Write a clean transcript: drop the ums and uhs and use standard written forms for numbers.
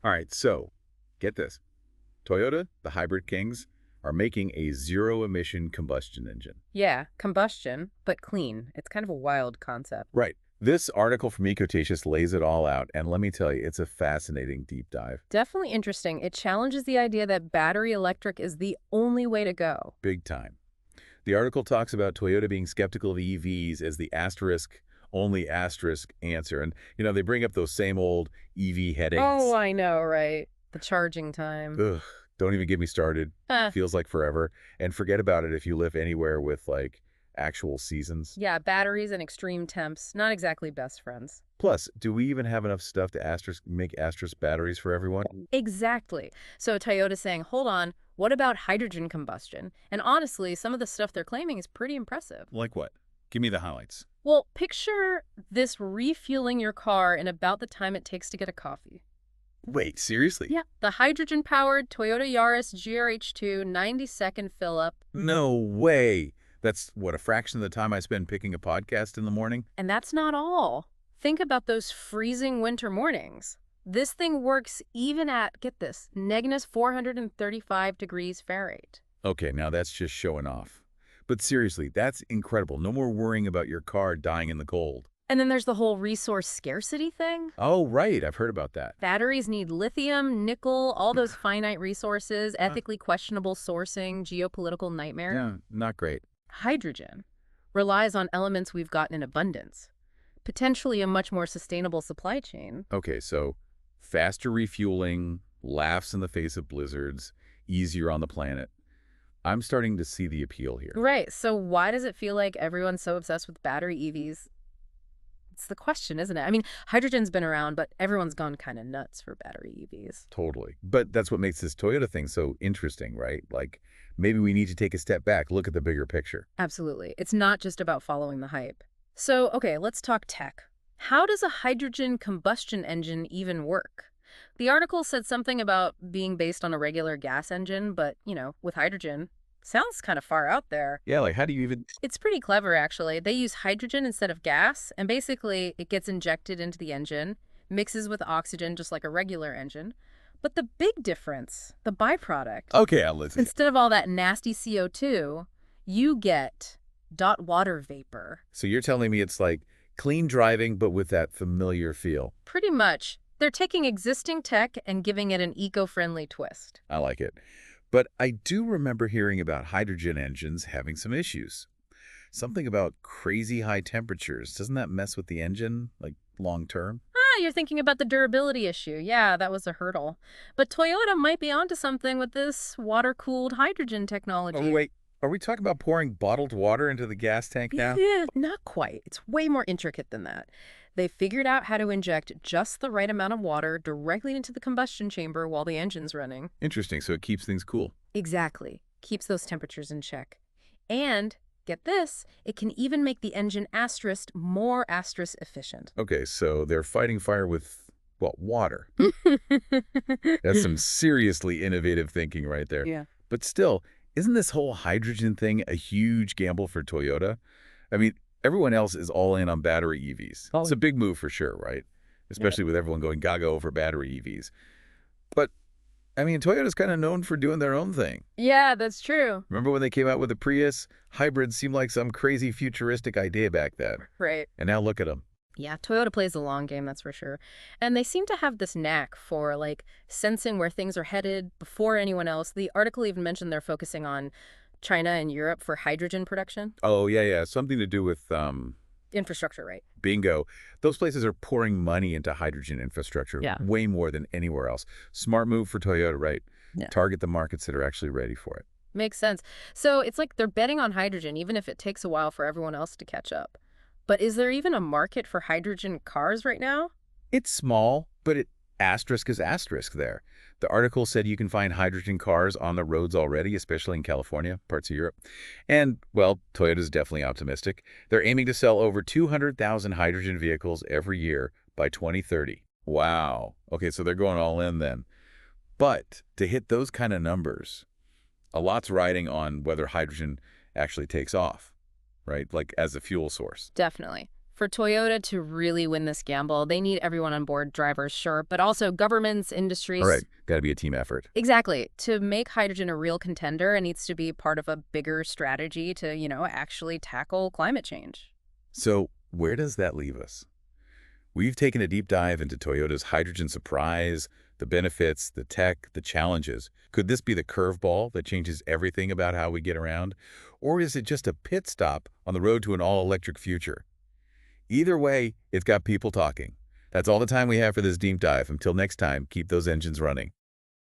All right, so get this. Toyota, the hybrid kings, are making a zero-emission combustion engine. Yeah, combustion, but clean. It's kind of a wild concept. Right. This article from Ecotatius lays it all out, and let me tell you, it's a fascinating deep dive. Definitely interesting. It challenges the idea that battery electric is the only way to go. Big time. The article talks about Toyota being skeptical of EVs as the asterisk, only asterisk answer. And, they bring up those same old EV Oh, headaches. I know, right? The charging time. Ugh, don't even get me started. Huh. Feels like forever. And forget about it if you live anywhere with, actual seasons. Yeah, batteries and extreme temps, not exactly best friends. Plus, do we even have enough stuff to make asterisk batteries for everyone? Exactly. So Toyota's saying, hold on, what about hydrogen combustion? And honestly, some of the stuff they're claiming is pretty impressive. Like what? Give me the highlights. Well, picture this refueling your car in about the time it takes to get a coffee. Wait, seriously? Yeah, the hydrogen-powered Toyota Yaris GRH2 90-second fill-up. No way. That's, what, a fraction of the time I spend picking a podcast in the morning? And that's not all. Think about those freezing winter mornings. This thing works even at, get this, negative 435 degrees Fahrenheit. Okay, now that's just showing off. But seriously, that's incredible. No more worrying about your car dying in the cold. And then there's the whole resource scarcity thing. Oh, right. I've heard about that. Batteries need lithium, nickel, all those finite resources, ethically questionable sourcing, geopolitical nightmare. Yeah, not great. Hydrogen relies on elements we've got in abundance, potentially a much more sustainable supply chain. Okay, so faster refueling, laughs in the face of blizzards, easier on the planet. I'm starting to see the appeal here. Right, so why does it feel like everyone's so obsessed with battery EVs? It's the question, isn't it? I mean, hydrogen's been around, but everyone's gone kind of nuts for battery EVs. Totally. But that's what makes this Toyota thing so interesting, right? Maybe we need to take a step back, look at the bigger picture. Absolutely. It's not just about following the hype. So, okay, let's talk tech. How does a hydrogen combustion engine even work? The article said something about being based on a regular gas engine, but, with hydrogen, sounds kind of far out there. Yeah, how do you even... It's pretty clever, actually. They use hydrogen instead of gas, and basically it gets injected into the engine, mixes with oxygen just like a regular engine. But the big difference, the byproduct, Okay, I'll listen. instead of all that nasty CO2, you get water vapor. So you're telling me it's like clean driving, but with that familiar feel. Pretty much. They're taking existing tech and giving it an eco-friendly twist. I like it. But I do remember hearing about hydrogen engines having some issues. Something about crazy high temperatures. Doesn't that mess with the engine, long term? Ah, you're thinking about the durability issue. Yeah, that was a hurdle. But Toyota might be onto something with this water-cooled hydrogen technology. Oh, wait. Are we talking about pouring bottled water into the gas tank now? Yeah, not quite. It's way more intricate than that. They figured out how to inject just the right amount of water directly into the combustion chamber while the engine's running. Interesting. So it keeps things cool. Exactly. Keeps those temperatures in check. And, get this, it can even make the engine asterisk more asterisk efficient. Okay, so they're fighting fire with, water. That's some seriously innovative thinking right there. Yeah. But still, isn't this whole hydrogen thing a huge gamble for Toyota? I mean, everyone else is all in on battery EVs. Oh. It's a big move for sure, right? Especially with everyone going gaga over battery EVs. But, I mean, Toyota's kind of known for doing their own thing. Yeah, that's true. Remember when they came out with the Prius? Hybrids seemed like some crazy futuristic idea back then. Right. And now look at them. Yeah, Toyota plays the long game, that's for sure. And they seem to have this knack for, sensing where things are headed before anyone else. The article even mentioned they're focusing on China and Europe for hydrogen production. Oh, yeah. Something to do with, Infrastructure, right? bingo. Those places are pouring money into hydrogen infrastructure way more than anywhere else. Smart move for Toyota, right? Yeah. Target the markets that are actually ready for it. Makes sense. So it's like they're betting on hydrogen, even if it takes a while for everyone else to catch up. But is there even a market for hydrogen cars right now? It's small, but it asterisk is asterisk there. The article said you can find hydrogen cars on the roads already, especially in California, parts of Europe. And, Toyota's definitely optimistic. They're aiming to sell over 200,000 hydrogen vehicles every year by 2030. Wow. Okay, so they're going all in then. But to hit those kind of numbers, a lot's riding on whether hydrogen actually takes off, right? As a fuel source. Definitely. For Toyota to really win this gamble, they need everyone on board, drivers, sure, but also governments, All right, industries. got to be a team effort. Exactly. To make hydrogen a real contender, it needs to be part of a bigger strategy to, actually tackle climate change. So where does that leave us? We've taken a deep dive into Toyota's hydrogen surprise, the benefits, the tech, the challenges. Could this be the curveball that changes everything about how we get around? Or is it just a pit stop on the road to an all-electric future? Either way, it's got people talking. That's all the time we have for this deep dive. Until next time, keep those engines running.